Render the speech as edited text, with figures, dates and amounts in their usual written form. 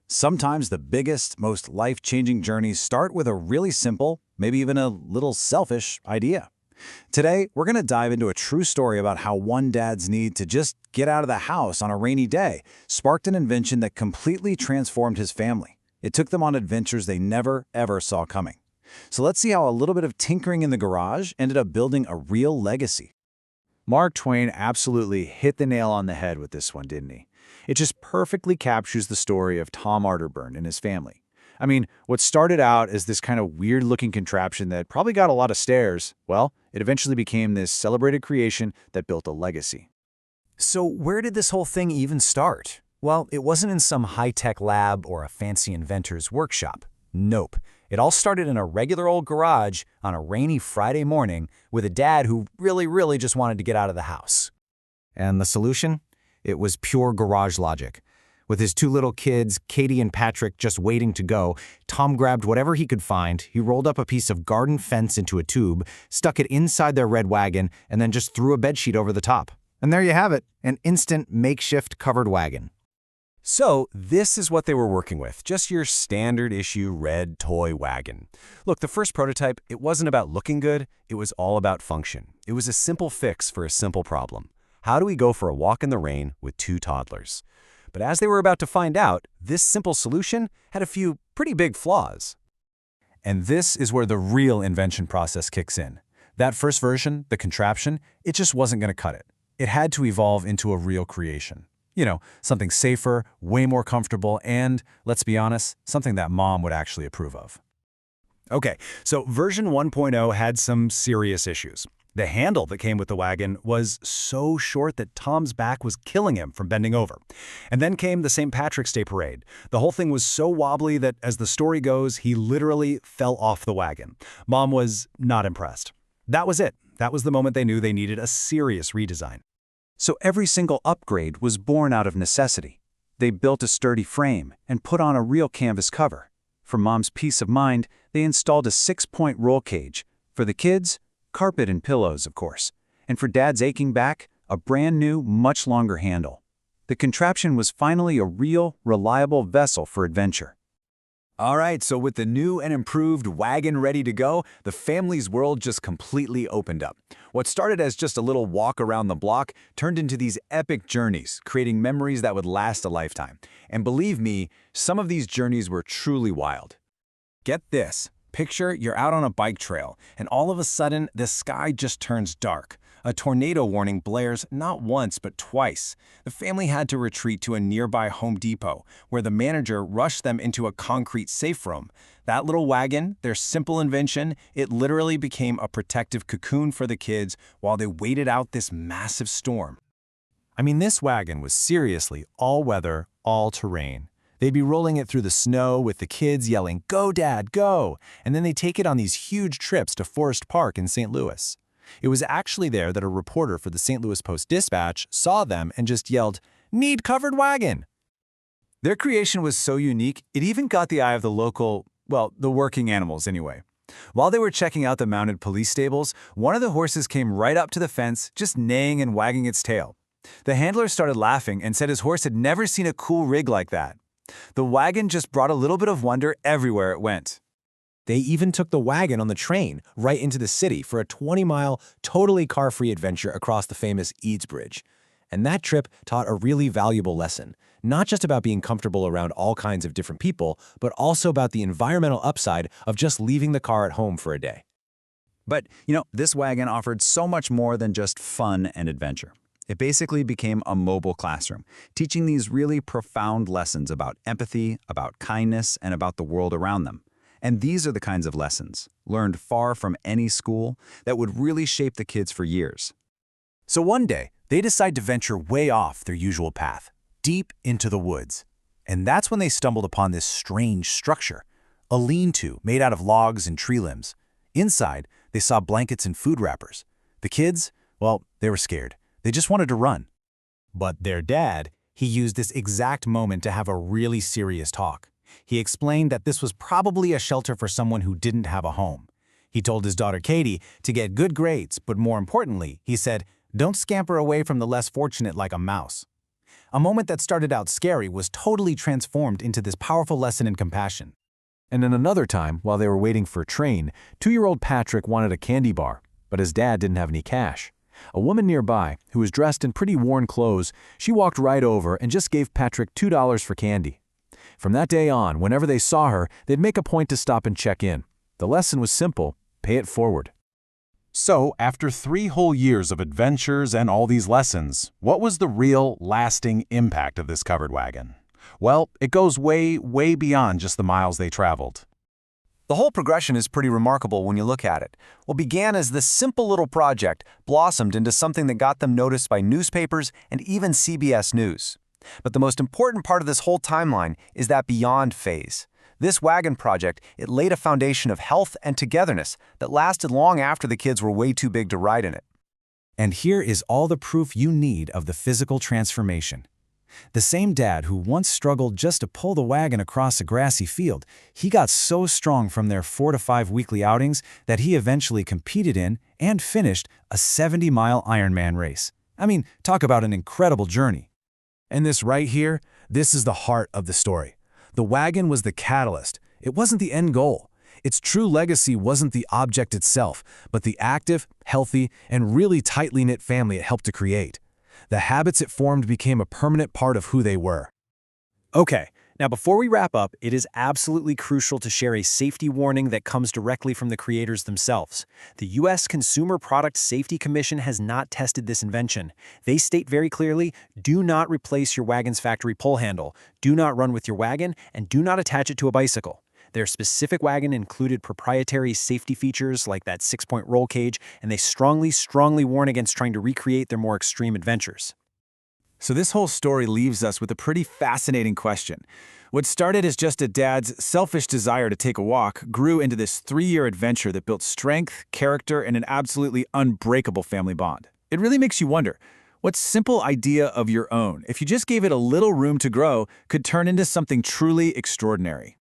Sometimes the biggest, most life-changing journeys start with a really simple, maybe even a little selfish idea. Today, we're going to dive into a true story about how one dad's need to just get out of the house on a rainy day sparked an invention that completely transformed his family. It took them on adventures they never, ever saw coming. So let's see how a little bit of tinkering in the garage ended up building a real legacy. Mark Twain absolutely hit the nail on the head with this one, didn't he? It just perfectly captures the story of Tom Arterburn and his family. I mean, what started out as this kind of weird-looking contraption that probably got a lot of stares, well, it eventually became this celebrated creation that built a legacy. So where did this whole thing even start? Well, it wasn't in some high-tech lab or a fancy inventor's workshop. Nope. It all started in a regular old garage on a rainy Friday morning with a dad who really just wanted to get out of the house. And the solution? It was pure garage logic. With his two little kids, Katie and Patrick, just waiting to go, Tom grabbed whatever he could find, he rolled up a piece of garden fence into a tube, stuck it inside their red wagon, and then just threw a bedsheet over the top. And there you have it, an instant makeshift covered wagon. So this is what they were working with, just your standard issue red toy wagon. Look, the first prototype, it wasn't about looking good, it was all about function. It was a simple fix for a simple problem. How do we go for a walk in the rain with two toddlers? But as they were about to find out, this simple solution had a few pretty big flaws. And this is where the real invention process kicks in. That first version, the contraption, it just wasn't going to cut it. It had to evolve into a real creation. Something safer, way more comfortable, and, let's be honest, something that Mom would actually approve of. Okay, so version 1.0 had some serious issues. The handle that came with the wagon was so short that Tom's back was killing him from bending over. And then came the St. Patrick's Day parade. The whole thing was so wobbly that, as the story goes, he literally fell off the wagon. Mom was not impressed. That was it. That was the moment they knew they needed a serious redesign. So every single upgrade was born out of necessity. They built a sturdy frame and put on a real canvas cover. For Mom's peace of mind, they installed a 6-point roll cage. For the kids, carpet and pillows, of course. And for Dad's aching back, a brand new, much longer handle. The contraption was finally a real, reliable vessel for adventure. All right, so with the new and improved wagon ready to go, the family's world just completely opened up. What started as just a little walk around the block turned into these epic journeys, creating memories that would last a lifetime. And believe me, some of these journeys were truly wild. Get this. Picture you're out on a bike trail, and all of a sudden, the sky just turns dark. A tornado warning blares not once but twice. The family had to retreat to a nearby Home Depot, where the manager rushed them into a concrete safe room. That little wagon, their simple invention, it literally became a protective cocoon for the kids while they waited out this massive storm. I mean, this wagon was seriously all-weather, all-terrain. They'd be rolling it through the snow with the kids yelling, "Go, Dad, go!" And then they'd take it on these huge trips to Forest Park in St. Louis. It was actually there that a reporter for the St. Louis Post-Dispatch saw them and just yelled, "Need covered wagon!" Their creation was so unique, it even got the eye of the local, the working animals anyway. While they were checking out the mounted police stables, one of the horses came right up to the fence, just neighing and wagging its tail. The handler started laughing and said his horse had never seen a cool rig like that. The wagon just brought a little bit of wonder everywhere it went. They even took the wagon on the train right into the city for a 20-mile, totally car-free adventure across the famous Eads Bridge. And that trip taught a really valuable lesson, not just about being comfortable around all kinds of different people, but also about the environmental upside of just leaving the car at home for a day. But, this wagon offered so much more than just fun and adventure. It basically became a mobile classroom, teaching these really profound lessons about empathy, about kindness, and about the world around them. And these are the kinds of lessons, learned far from any school, that would really shape the kids for years. So one day, they decide to venture way off their usual path, deep into the woods. And that's when they stumbled upon this strange structure, a lean-to made out of logs and tree limbs. Inside, they saw blankets and food wrappers. The kids, they were scared. They just wanted to run. But their dad, he used this exact moment to have a really serious talk. He explained that this was probably a shelter for someone who didn't have a home. He told his daughter Katie to get good grades, but more importantly, he said, don't scamper away from the less fortunate like a mouse. A moment that started out scary was totally transformed into this powerful lesson in compassion. And then another time, while they were waiting for a train, 2-year-old Patrick wanted a candy bar, but his dad didn't have any cash. A woman nearby, who was dressed in pretty worn clothes, she walked right over and just gave Patrick $2 for candy. From that day on, whenever they saw her, they'd make a point to stop and check in. The lesson was simple: pay it forward. So, after 3 whole years of adventures and all these lessons, what was the real, lasting impact of this covered wagon? Well, it goes way, way beyond just the miles they traveled. The whole progression is pretty remarkable when you look at it. What began as this simple little project blossomed into something that got them noticed by newspapers and even CBS News. But the most important part of this whole timeline is that beyond phase. This wagon project, it laid a foundation of health and togetherness that lasted long after the kids were way too big to ride in it. And here is all the proof you need of the physical transformation. The same dad who once struggled just to pull the wagon across a grassy field, he got so strong from their 4 to 5 weekly outings that he eventually competed in and finished a 70-mile Ironman race. I mean, talk about an incredible journey. And this right here, this is the heart of the story. The wagon was the catalyst. It wasn't the end goal. Its true legacy wasn't the object itself, but the active, healthy, and really tightly knit family it helped to create. The habits it formed became a permanent part of who they were. Okay, now before we wrap up, it is absolutely crucial to share a safety warning that comes directly from the creators themselves. The U.S. Consumer Product Safety Commission has not tested this invention. They state very clearly, do not replace your wagon's factory pull handle, do not run with your wagon, and do not attach it to a bicycle. Their specific wagon included proprietary safety features like that 6-point roll cage, and they strongly warn against trying to recreate their more extreme adventures. So this whole story leaves us with a pretty fascinating question. What started as just a dad's selfish desire to take a walk grew into this 3-year adventure that built strength, character, and an absolutely unbreakable family bond. It really makes you wonder, what simple idea of your own, if you just gave it a little room to grow, could turn into something truly extraordinary?